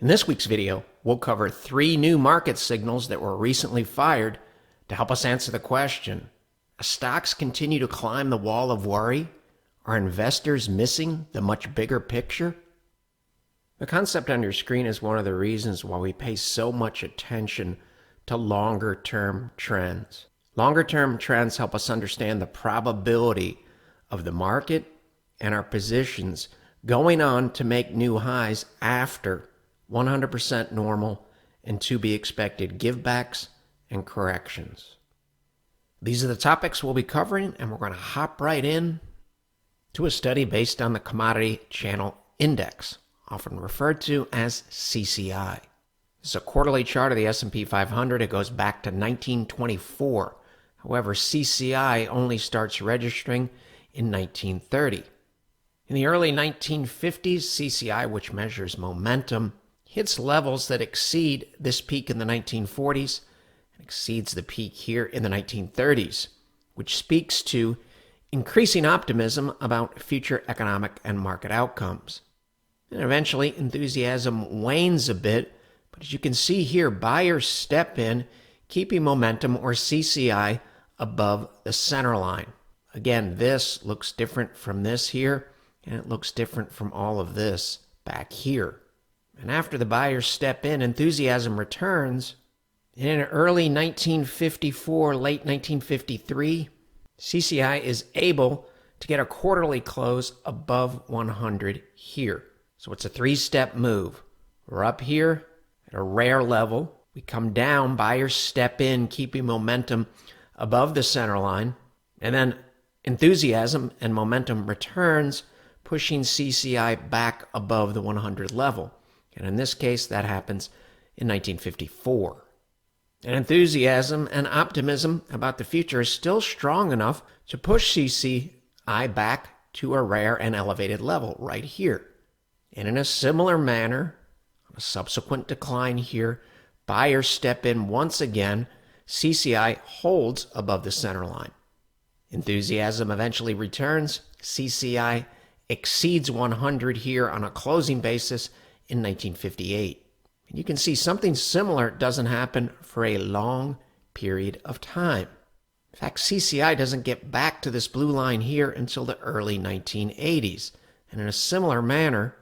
In this week's video, we'll cover 3 new market signals that were recently fired to help us answer the question, as stocks continue to climb the wall of worry, are investors missing the much bigger picture? The concept on your screen is one of the reasons why we pay so much attention to longer-term trends. Longer-term trends help us understand the probability of the market and our positions going on to make new highs after 100% normal and to be expected givebacks and corrections. These are the topics we'll be covering, and we're going to hop right in to a study based on the Commodity Channel Index, often referred to as CCI. This is a quarterly chart of the S&P 500. It goes back to 1924. However, CCI only starts registering in 1930. In the early 1950s, CCI, which measures momentum, hits levels that exceed this peak in the 1940s and exceeds the peak here in the 1930s, which speaks to increasing optimism about future economic and market outcomes. And eventually, enthusiasm wanes a bit, but as you can see here, buyers step in, keeping momentum or CCI above the center line. Again, this looks different from this here, and it looks different from all of this back here. And after the buyers step in, enthusiasm returns. In early 1954, late 1953, CCI is able to get a quarterly close above 100 here. So it's a 3-step move. We're up here at a rare level. We come down, buyers step in, keeping momentum above the center line. And then enthusiasm and momentum returns, pushing CCI back above the 100 level. And in this case, that happens in 1954. And enthusiasm and optimism about the future is still strong enough to push CCI back to a rare and elevated level right here. And in a similar manner, on a subsequent decline here, buyers step in once again. CCI holds above the center line. Enthusiasm eventually returns. CCI exceeds 100 here on a closing basis in 1958. And you can see something similar doesn't happen for a long period of time. In fact, CCI doesn't get back to this blue line here until the early 1980s. And in a similar manner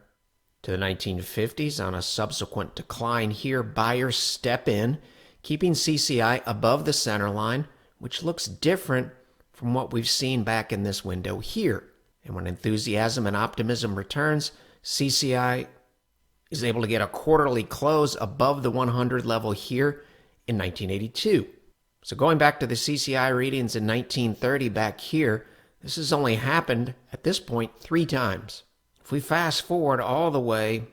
to the 1950s, on a subsequent decline here, buyers step in, keeping CCI above the center line, which looks different from what we've seen back in this window here. And when enthusiasm and optimism returns, CCI is able to get a quarterly close above the 100 level here in 1982. So going back to the CCI readings in 1930 back here, this has only happened at this point 3 times. If we fast forward all the way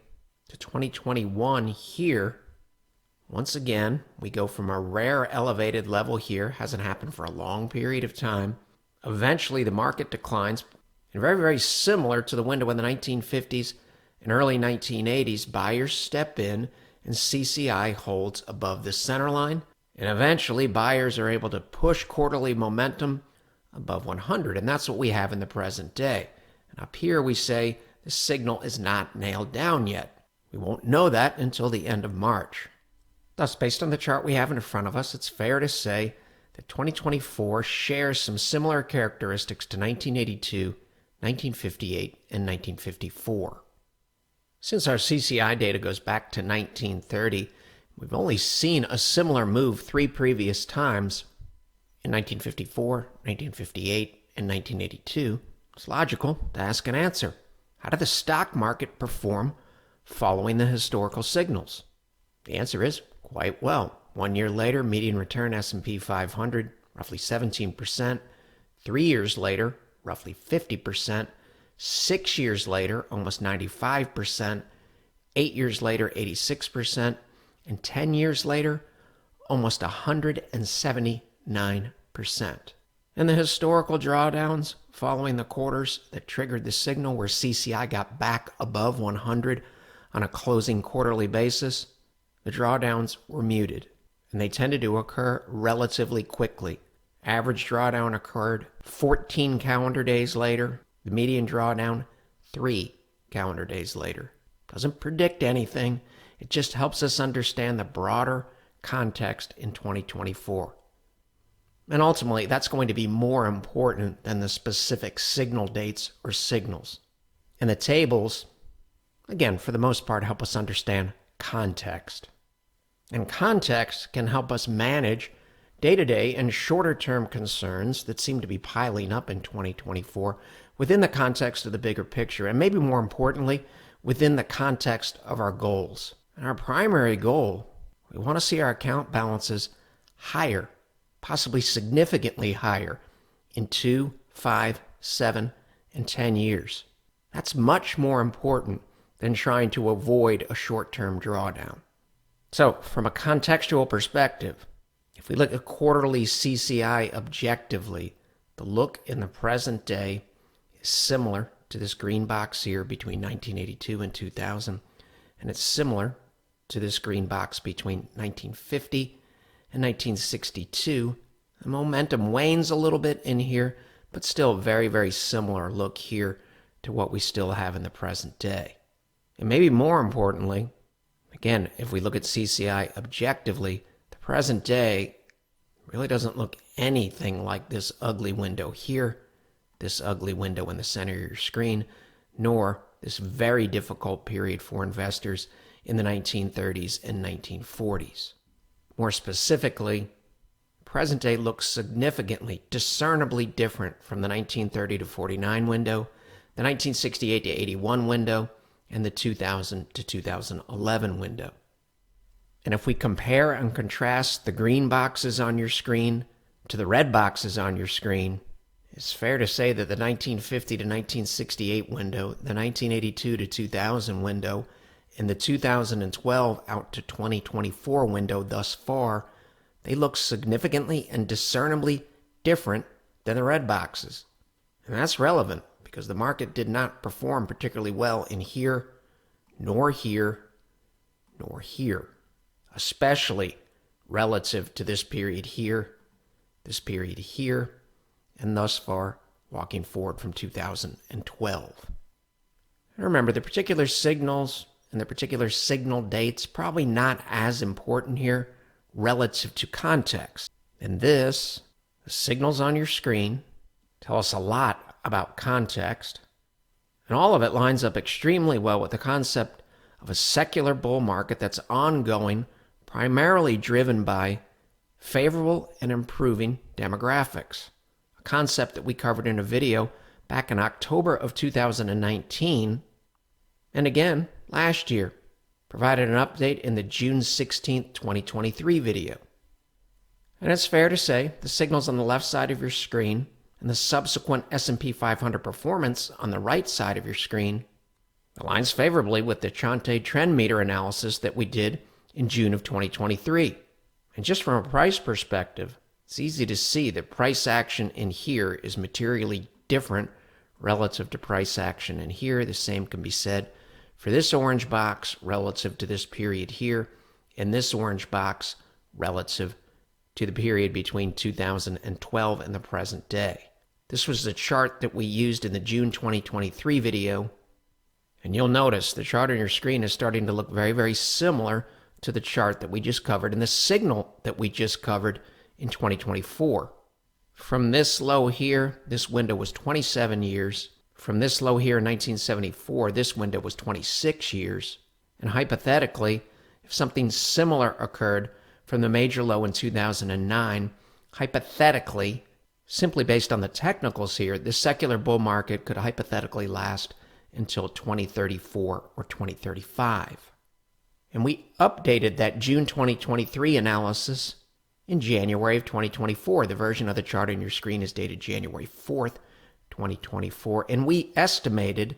to 2021 here, once again, we go from a rare elevated level here, hasn't happened for a long period of time. Eventually, the market declines, and very, very similar to the window in the 1950s and early 1980s, buyers step in and CCI holds above the center line. And eventually, buyers are able to push quarterly momentum above 100. And that's what we have in the present day. And up here, we say the signal is not nailed down yet. We won't know that until the end of March. Thus, based on the chart we have in front of us, it's fair to say that 2024 shares some similar characteristics to 1982, 1958, and 1954. Since our CCI data goes back to 1930, we've only seen a similar move 3 previous times, in 1954, 1958, and 1982. It's logical to ask and answer. How did the stock market perform following the historical signals? The answer is quite well. 1 year later, median return S&P 500, roughly 17%. 3 years later, roughly 50%. 6 years later, almost 95%, 8 years later, 86%, and 10 years later, almost 179%. And the historical drawdowns following the quarters that triggered the signal where CCI got back above 100 on a closing quarterly basis, the drawdowns were muted, and they tended to occur relatively quickly. Average drawdown occurred 14 calendar days later. The median drawdown 3 calendar days later. Doesn't predict anything. It just helps us understand the broader context in 2024. And ultimately, that's going to be more important than the specific signal dates or signals. And the tables, again, for the most part, help us understand context. And context can help us manage day-to-day and shorter-term concerns that seem to be piling up in 2024 within the context of the bigger picture, and maybe more importantly, within the context of our goals. And our primary goal, we want to see our account balances higher, possibly significantly higher, in 2, 5, 7, and 10 years. That's much more important than trying to avoid a short-term drawdown. So, from a contextual perspective, if we look at quarterly CCI objectively, the look in the present day is similar to this green box here between 1982 and 2000, and it's similar to this green box between 1950 and 1962. The momentum wanes a little bit in here, but still very, very similar look here to what we still have in the present day. And maybe more importantly, again, if we look at CCI objectively, the present day really doesn't look anything like this ugly window here, this ugly window in the center of your screen, nor this very difficult period for investors in the 1930s and 1940s. More specifically, present day looks significantly, discernibly different from the 1930 to 49 window, the 1968 to 81 window, and the 2000 to 2011 window. And if we compare and contrast the green boxes on your screen to the red boxes on your screen, it's fair to say that the 1950 to 1968 window, the 1982 to 2000 window, and the 2012 out to 2024 window thus far, they look significantly and discernibly different than the red boxes. And that's relevant because the market did not perform particularly well in here, nor here, nor here, especially relative to this period here, and thus far walking forward from 2012. And remember, the particular signals and the particular signal dates probably not as important here relative to context. And this, the signals on your screen, tell us a lot about context, and all of it lines up extremely well with the concept of a secular bull market that's ongoing, primarily driven by favorable and improving demographics, a concept that we covered in a video back in October of 2019, and again last year, provided an update in the June 16, 2023 video. And it's fair to say the signals on the left side of your screen and the subsequent S&P 500 performance on the right side of your screen aligns favorably with the Chante trend meter analysis that we did in June of 2023. And just from a price perspective, it's easy to see that price action in here is materially different relative to price action in here. The same can be said for this orange box relative to this period here, and this orange box relative to the period between 2012 and the present day. This was the chart that we used in the June 2023 video, and you'll notice the chart on your screen is starting to look very, very similar to the chart that we just covered and the signal that we just covered in 2024. From this low here, this window was 27 years. From this low here in 1974, this window was 26 years. And hypothetically, if something similar occurred from the major low in 2009, hypothetically, simply based on the technicals here, this secular bull market could hypothetically last until 2034 or 2035. And we updated that June 2023 analysis in January of 2024. The version of the chart on your screen is dated January 4th, 2024, and we estimated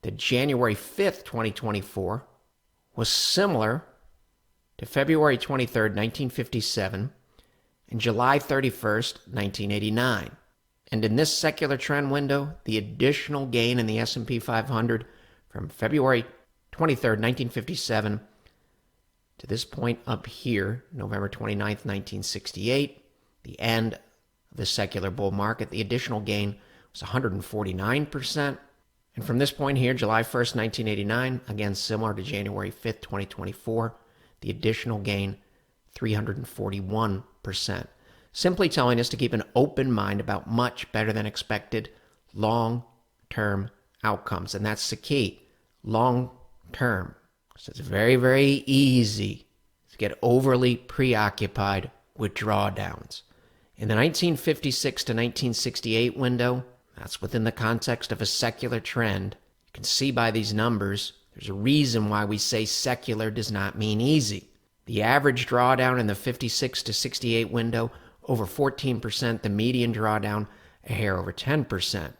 that January 5th, 2024 was similar to February 23rd, 1957 and July 31st, 1989. And in this secular trend window, the additional gain in the S&P 500 from February 23rd, 1957 to this point up here, November 29th, 1968, the end of the secular bull market, the additional gain was 149%. And from this point here, July 1st, 1989, again similar to January 5th, 2024, the additional gain, 341%. Simply telling us to keep an open mind about much better than expected long-term outcomes. And that's the key, long-term. So it's very, very easy to get overly preoccupied with drawdowns. In the 1956 to 1968 window, that's within the context of a secular trend. You can see by these numbers, there's a reason why we say secular does not mean easy. The average drawdown in the 56 to 68 window, over 14%, the median drawdown, a hair over 10%.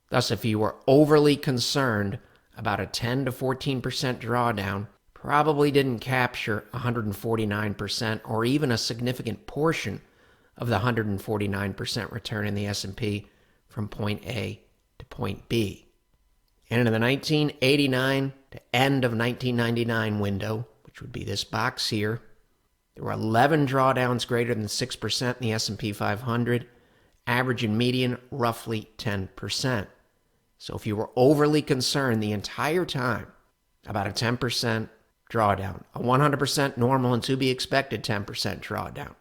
Thus, if you were overly concerned about a 10 to 14% drawdown, probably didn't capture 149% or even a significant portion of the 149% return in the S&P from point A to point B. And in the 1989 to end of 1999 window, which would be this box here, there were 11 drawdowns greater than 6% in the S&P 500, average and median roughly 10%. So if you were overly concerned the entire time about a 10% drawdown, a 100% normal and to be expected 10% drawdown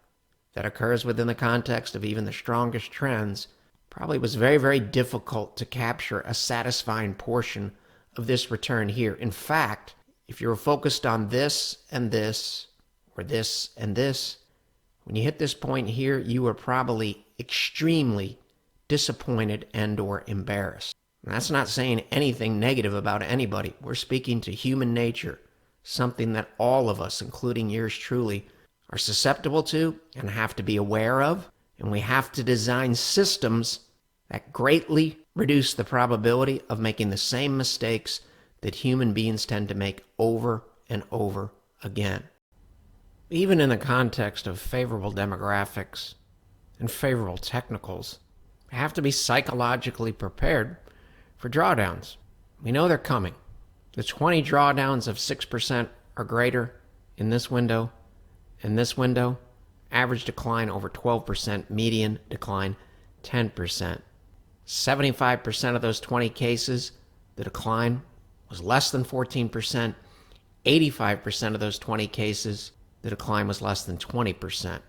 that occurs within the context of even the strongest trends, probably was very, very difficult to capture a satisfying portion of this return here. In fact, if you were focused on this and this, or this and this, when you hit this point here, you were probably extremely disappointed and or embarrassed. And that's not saying anything negative about anybody. We're speaking to human nature, something that all of us, including yours truly, are susceptible to and have to be aware of. And we have to design systems that greatly reduce the probability of making the same mistakes that human beings tend to make over and over again. Even in the context of favorable demographics and favorable technicals, we have to be psychologically prepared for drawdowns. We know they're coming. The 20 drawdowns of 6% or greater in this window, average decline over 12%, median decline 10%. 75% of those 20 cases, the decline was less than 14%. 85% of those 20 cases, the decline was less than 20%,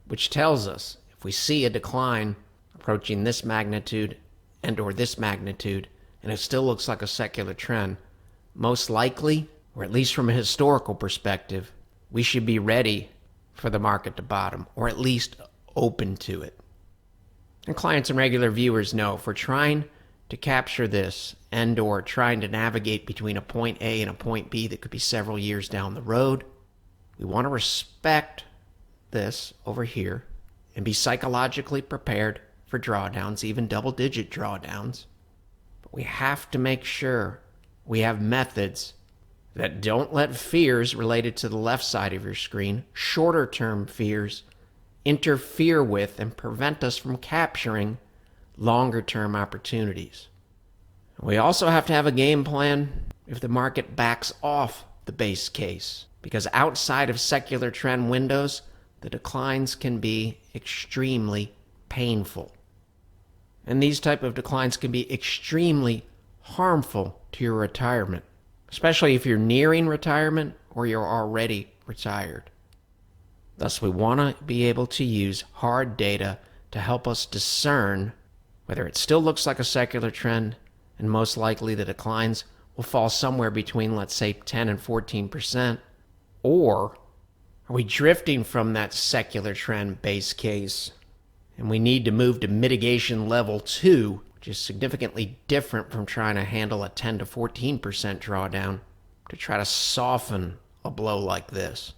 which tells us if we see a decline approaching this magnitude and or this magnitude, and it still looks like a secular trend, most likely, or at least from a historical perspective, we should be ready for the market to bottom, or at least open to it. And clients and regular viewers know if we're trying to capture this and or trying to navigate between a point A and a point B that could be several years down the road, we want to respect this over here and be psychologically prepared for drawdowns, even double-digit drawdowns. But we have to make sure we have methods that don't let fears related to the left side of your screen, shorter-term fears, interfere with and prevent us from capturing longer-term opportunities. We also have to have a game plan if the market backs off the base case, because outside of secular trend windows, the declines can be extremely painful. And these type of declines can be extremely harmful to your retirement, especially if you're nearing retirement or you're already retired. Thus, we want to be able to use hard data to help us discern whether it still looks like a secular trend, and most likely the declines will fall somewhere between, let's say, 10 and 14%, or are we drifting from that secular trend base case and we need to move to mitigation level 2, which is significantly different from trying to handle a 10 to 14% drawdown to try to soften a blow like this.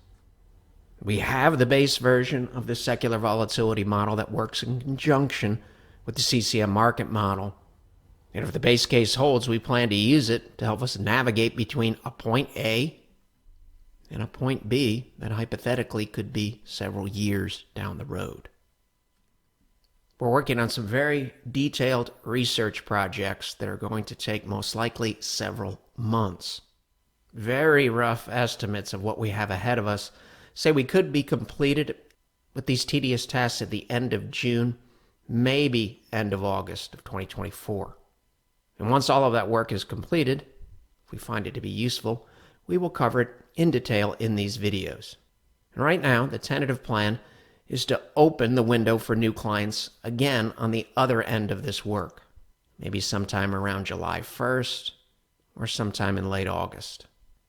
We have the base version of the secular volatility model that works in conjunction with the CCM market model. And if the base case holds, we plan to use it to help us navigate between a point A and a point B that hypothetically could be several years down the road. We're working on some very detailed research projects that are going to take most likely several months. Very rough estimates of what we have ahead of us say we could be completed with these tedious tasks at the end of June, maybe end of August of 2024. And once all of that work is completed, if we find it to be useful, we will cover it in detail in these videos. And right now, the tentative plan is to open the window for new clients again on the other end of this work, maybe sometime around July 1st or sometime in late August.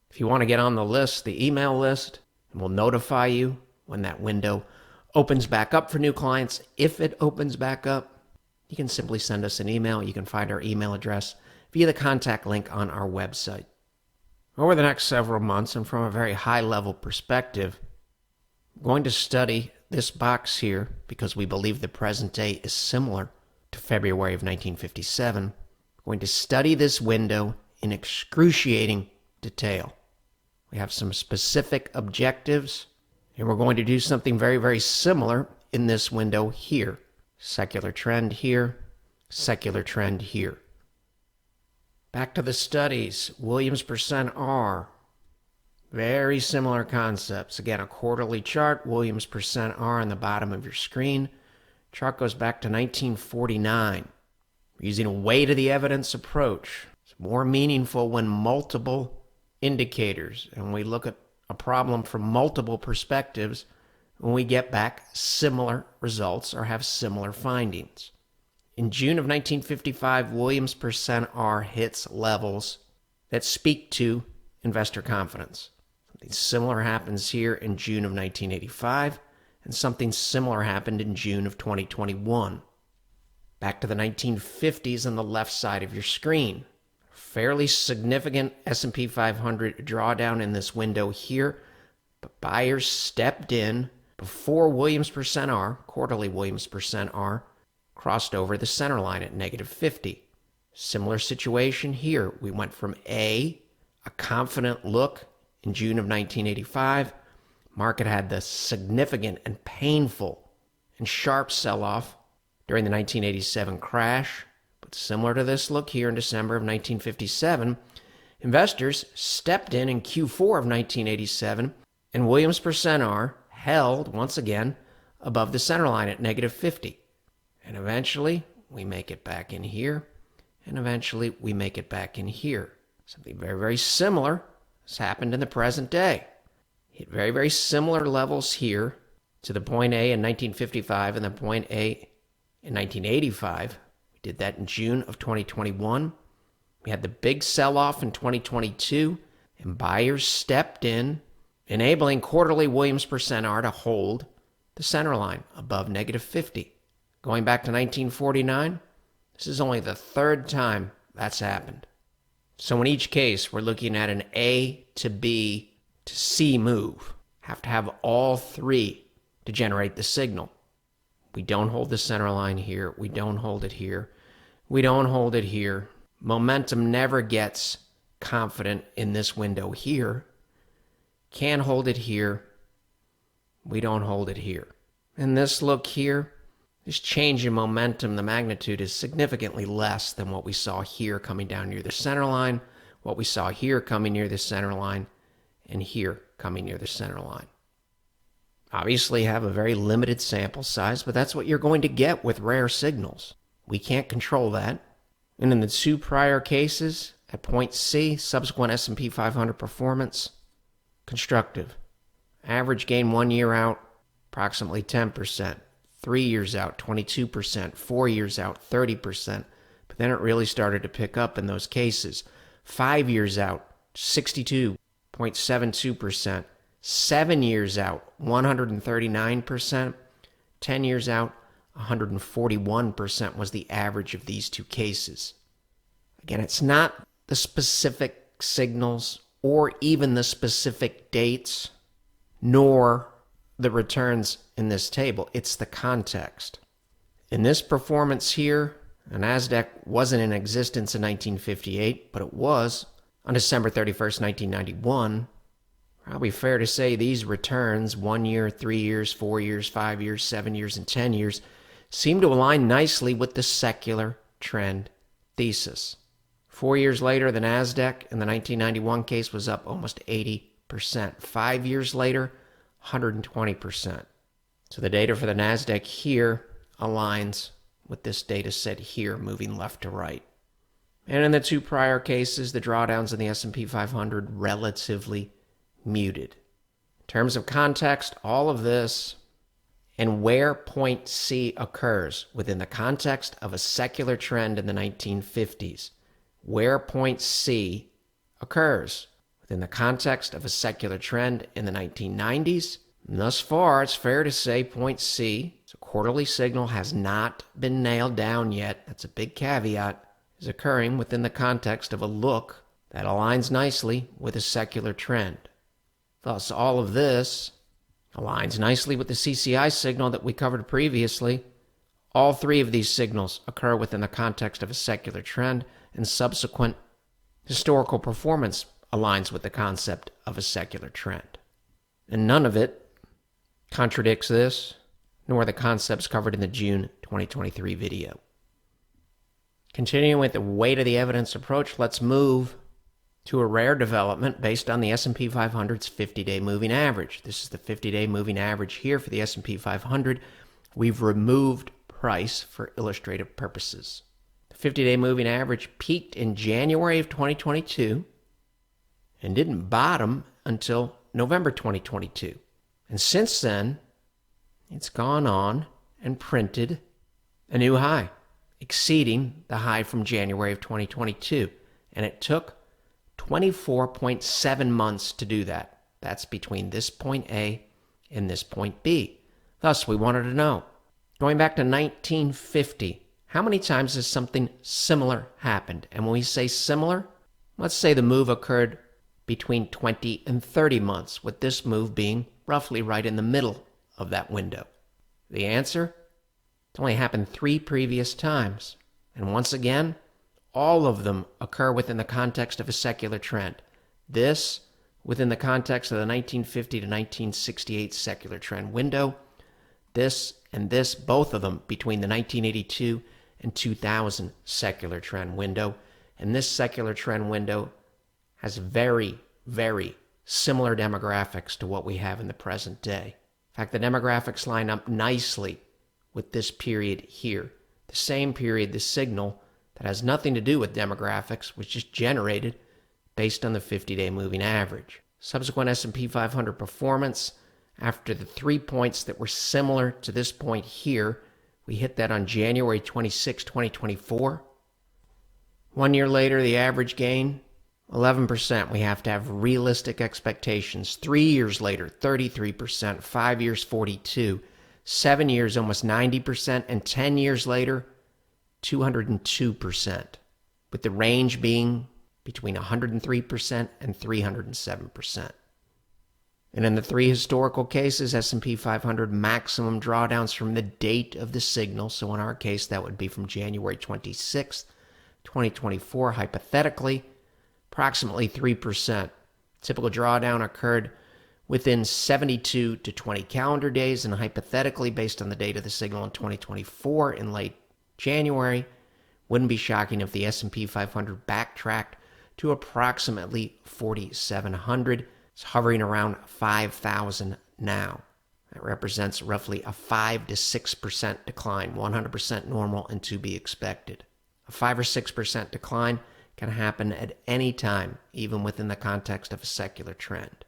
If you want to get on the list, the email list, and we'll notify you when that window opens back up for new clients. If it opens back up, you can simply send us an email. You can find our email address via the contact link on our website. Over the next several months, and from a very high-level perspective, I'm going to study this box here because we believe the present day is similar to February of 1957. We're going to study this window in excruciating detail. We have some specific objectives, and we're going to do something very, very similar in this window here. Secular trend here, secular trend here. Back to the studies. Williams percent R. Very similar concepts. Again, a quarterly chart. Williams percent R on the bottom of your screen. Chart goes back to 1949. We're using a weight of the evidence approach. It's more meaningful when multiple indicators, and we look at a problem from multiple perspectives when we get back similar results or have similar findings. In June of 1955, Williams percent R hits levels that speak to investor confidence. Something similar happens here in June of 1985, and something similar happened in June of 2021. Back to the 1950s on the left side of your screen. Fairly significant S&P 500 drawdown in this window here, but buyers stepped in before Williams percent R, quarterly Williams percent R, crossed over the center line at negative 50. Similar situation here. We went from a confident look in June of 1985. Market had the significant and painful and sharp sell-off during the 1987 crash. But similar to this look here in December of 1957, investors stepped in Q4 of 1987, and Williams percent R held once again above the center line at negative 50. And eventually, we make it back in here, and eventually we make it back in here. Something very, very similar has happened in the present day. Hit very, very similar levels here to the point A in 1955 and the point A in 1985. We did that in June of 2021. We had the big sell-off in 2022, and buyers stepped in, enabling quarterly Williams percent R to hold the center line above negative 50. Going back to 1949, this is only the third time that's happened. So in each case, we're looking at an A to B to C move. Have to have all three to generate the signal. We don't hold the center line here. We don't hold it here. We don't hold it here. Momentum never gets confident in this window here. Can't hold it here. We don't hold it here. In this look here, this change in momentum, the magnitude is significantly less than what we saw here coming down near the center line, what we saw here coming near the center line, and here coming near the center line. Obviously have a very limited sample size, but that's what you're going to get with rare signals. We can't control that. And in the two prior cases, at point C, subsequent S&P 500 performance, constructive. Average gain 1 year out, approximately 10%. 3 years out, 22%, 4 years out, 30%. But then it really started to pick up in those cases. 5 years out, 62.72%. 7 years out, 139%. 10 years out, 141% was the average of these two cases. Again, it's not the specific signals or even the specific dates, nor the returns in this table. It's the context. In this performance here, the NASDAQ wasn't in existence in 1958, but it was on December 31st, 1991. Probably fair to say these returns, 1 year, 3 years, 4 years, 5 years, 7 years, and 10 years, seem to align nicely with the secular trend thesis. 4 years later, the NASDAQ in the 1991 case was up almost 80%. 5 years later, 120%. So the data for the NASDAQ here aligns with this data set here, moving left to right. And in the two prior cases, the drawdowns in the S&P 500 relatively muted. In terms of context, all of this and where point C occurs within the context of a secular trend in the 1950s, where point C occurs within the context of a secular trend in the 1990s, and thus far, it's fair to say point C, it's a quarterly signal, has not been nailed down yet. That's a big caveat. Is occurring within the context of a look that aligns nicely with a secular trend. Thus, all of this aligns nicely with the CCI signal that we covered previously. All three of these signals occur within the context of a secular trend, and subsequent historical performance aligns with the concept of a secular trend. And none of it contradicts this, nor the concepts covered in the June 2023 video. Continuing with the weight of the evidence approach, let's move to a rare development based on the S&P 500's 50-day moving average. This is the 50-day moving average here for the S&P 500. We've removed price for illustrative purposes. The 50-day moving average peaked in January of 2022 and didn't bottom until November 2022. And since then, it's gone on and printed a new high, exceeding the high from January of 2022. And it took 24.7 months to do that. That's between this point A and this point B. Thus, we wanted to know, going back to 1950, how many times has something similar happened? And when we say similar, let's say the move occurred between 20 and 30 months, with this move being roughly right in the middle of that window. The answer? It's only happened 3 previous times. And once again, all of them occur within the context of a secular trend. This within the context of the 1950 to 1968 secular trend window. This and this, both of them between the 1982 and 2000 secular trend window. And this secular trend window has very, very similar demographics to what we have in the present day. In fact, the demographics line up nicely with this period here. The same period, the signal that has nothing to do with demographics, was just generated based on the 50-day moving average. Subsequent S&P 500 performance, after the 3 points that were similar to this point here, we hit that on January 26, 2024. 1 year later, the average gain, 11%. We have to have realistic expectations. 3 years later, 33%. 5 years, 42%. 7 years, almost 90%, and 10 years later, 202%, with the range being between 103% and 307%. And in the 3 historical cases, S&P 500 maximum drawdowns from the date of the signal, so in our case, that would be from January 26th, 2024, hypothetically, approximately 3%. Typical drawdown occurred within 72 to 20 calendar days, and hypothetically, based on the date of the signal in 2024 in late January, wouldn't be shocking if the S&P 500 backtracked to approximately 4,700. It's hovering around 5,000 now. That represents roughly a 5 to 6% decline, 100% normal and to be expected. A 5 or 6% decline can happen at any time, even within the context of a secular trend.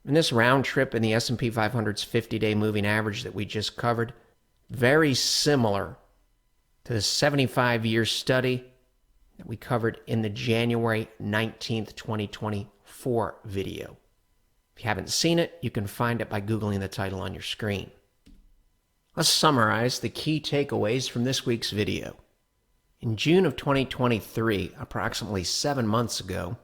In this round trip in the S&P 500's 50-day moving average that we just covered, very similar to the 75-year study that we covered in the January 19th, 2024 video. If you haven't seen it, you can find it by Googling the title on your screen. Let's summarize the key takeaways from this week's video. In June of 2023, approximately 7 months ago,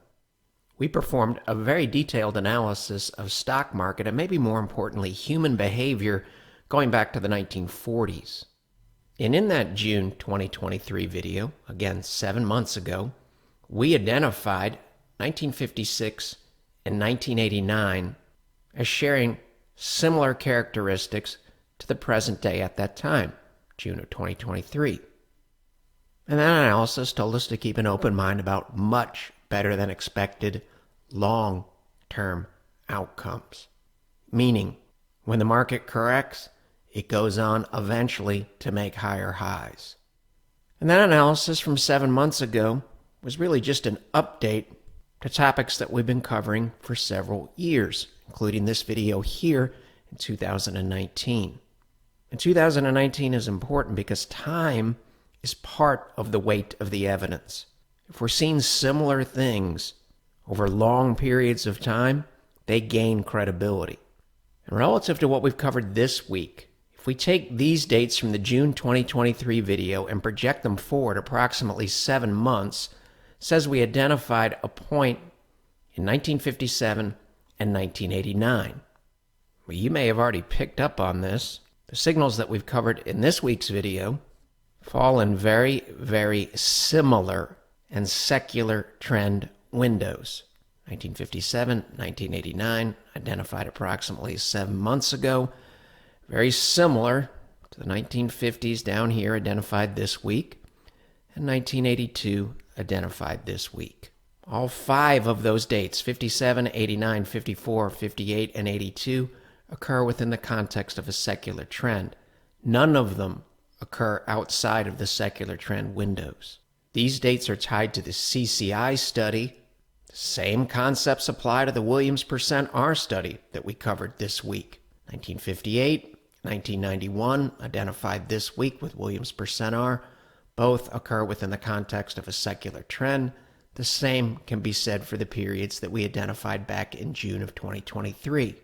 we performed a very detailed analysis of stock market and maybe more importantly, human behavior going back to the 1940s. And in that June 2023 video, again 7 months ago, we identified 1956 and 1989 as sharing similar characteristics to the present day at that time, June of 2023. And that analysis told us to keep an open mind about much better than expected long-term outcomes. Meaning, when the market corrects, it goes on eventually to make higher highs. And that analysis from 7 months ago was really just an update to topics that we've been covering for several years, including this video here in 2019. And 2019 is important because time is part of the weight of the evidence. If we're seeing similar things over long periods of time, they gain credibility. And relative to what we've covered this week, if we take these dates from the June 2023 video and project them forward approximately 7 months, it says we identified a point in 1957 and 1989. Well, you may have already picked up on this. The signals that we've covered in this week's video fall in very, very similar and secular trend windows. 1957, 1989, identified approximately 7 months ago. Very similar to the 1950s down here, identified this week, and 1982, identified this week. All 5 of those dates, 57, 89, 54, 58, and 82, occur within the context of a secular trend. None of them occur outside of the secular trend windows. These dates are tied to the CCI study. The same concepts apply to the Williams percent R study that we covered this week. 1958, 1991, identified this week with Williams percent R. Both occur within the context of a secular trend. The same can be said for the periods that we identified back in June of 2023.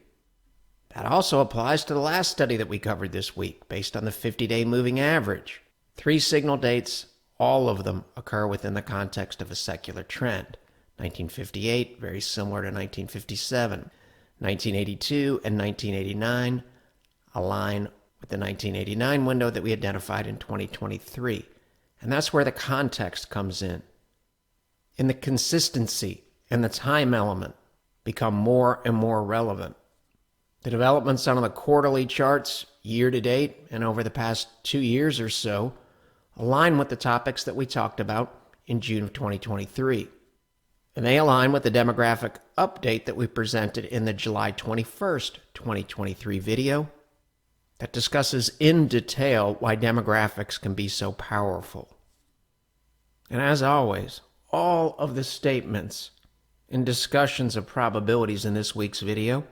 That also applies to the last study that we covered this week, based on the 50-day moving average. 3 signal dates, all of them occur within the context of a secular trend. 1958, very similar to 1957. 1982 and 1989 align with the 1989 window that we identified in 2023. And that's where the context comes in. And the consistency and the time element become more and more relevant. The developments on the quarterly charts year to date and over the past 2 years or so align with the topics that we talked about in June of 2023. And they align with the demographic update that we presented in the July 21st, 2023 video that discusses in detail why demographics can be so powerful. And as always, all of the statements and discussions of probabilities in this week's video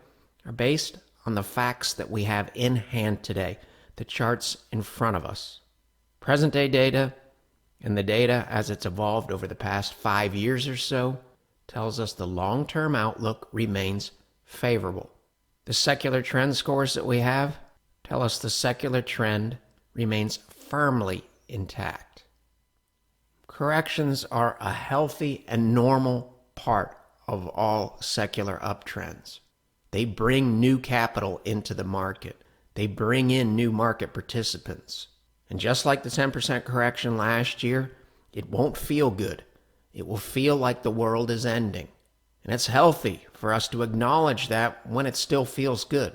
are based on the facts that we have in hand today, the charts in front of us. Present-day data and the data as it's evolved over the past 5 years or so tells us the long-term outlook remains favorable. The secular trend scores that we have tell us the secular trend remains firmly intact. Corrections are a healthy and normal part of all secular uptrends. They bring new capital into the market. They bring in new market participants. And just like the 10% correction last year, it won't feel good. It will feel like the world is ending. And it's healthy for us to acknowledge that when it still feels good.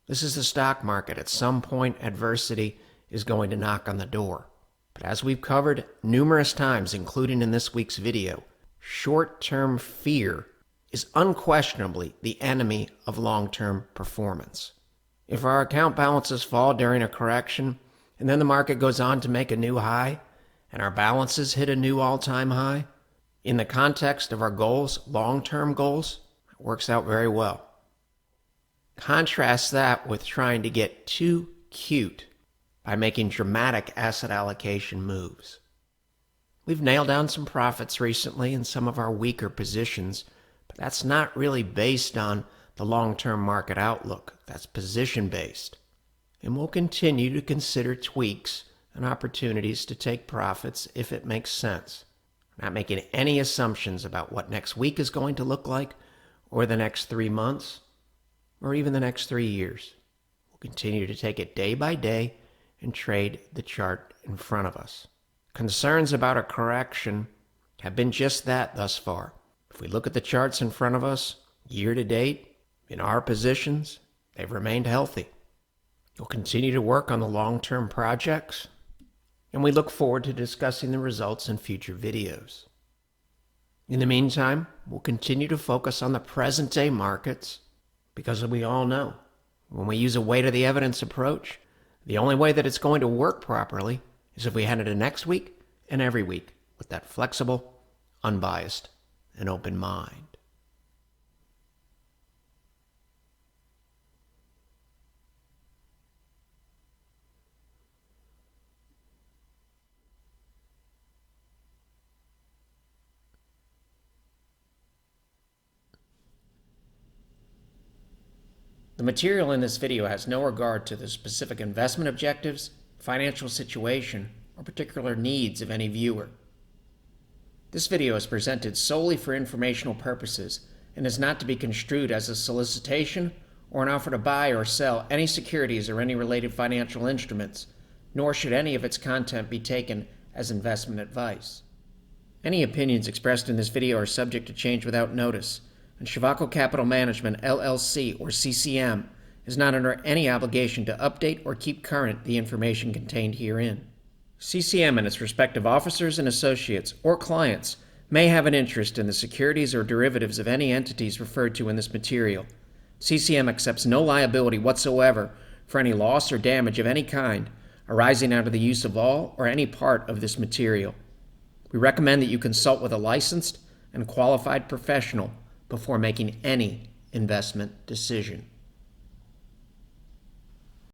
This is the stock market. At some point, adversity is going to knock on the door. But as we've covered numerous times, including in this week's video, short-term fear is unquestionably the enemy of long-term performance. If our account balances fall during a correction, and then the market goes on to make a new high, and our balances hit a new all-time high, in the context of our goals, long-term goals, it works out very well. Contrast that with trying to get too cute by making dramatic asset allocation moves. We've nailed down some profits recently in some of our weaker positions, but that's not really based on the long-term market outlook. That's position-based. And we'll continue to consider tweaks and opportunities to take profits if it makes sense. We're not making any assumptions about what next week is going to look like, or the next 3 months, or even the next 3 years. We'll continue to take it day by day and trade the chart in front of us. Concerns about a correction have been just that thus far. If we look at the charts in front of us, year to date, in our positions, they've remained healthy. We'll continue to work on the long-term projects, and we look forward to discussing the results in future videos. In the meantime, we'll continue to focus on the present-day markets because we all know when we use a weight of the evidence approach, the only way that it's going to work properly is if we head into next week and every week with that flexible, unbiased, and open mind. The material in this video has no regard to the specific investment objectives, financial situation, or particular needs of any viewer. This video is presented solely for informational purposes and is not to be construed as a solicitation or an offer to buy or sell any securities or any related financial instruments, nor should any of its content be taken as investment advice. Any opinions expressed in this video are subject to change without notice, and Shivako Capital Management, LLC, or CCM, is not under any obligation to update or keep current the information contained herein. CCM and its respective officers and associates or clients may have an interest in the securities or derivatives of any entities referred to in this material. CCM accepts no liability whatsoever for any loss or damage of any kind arising out of the use of all or any part of this material. We recommend that you consult with a licensed and qualified professional before making any investment decision.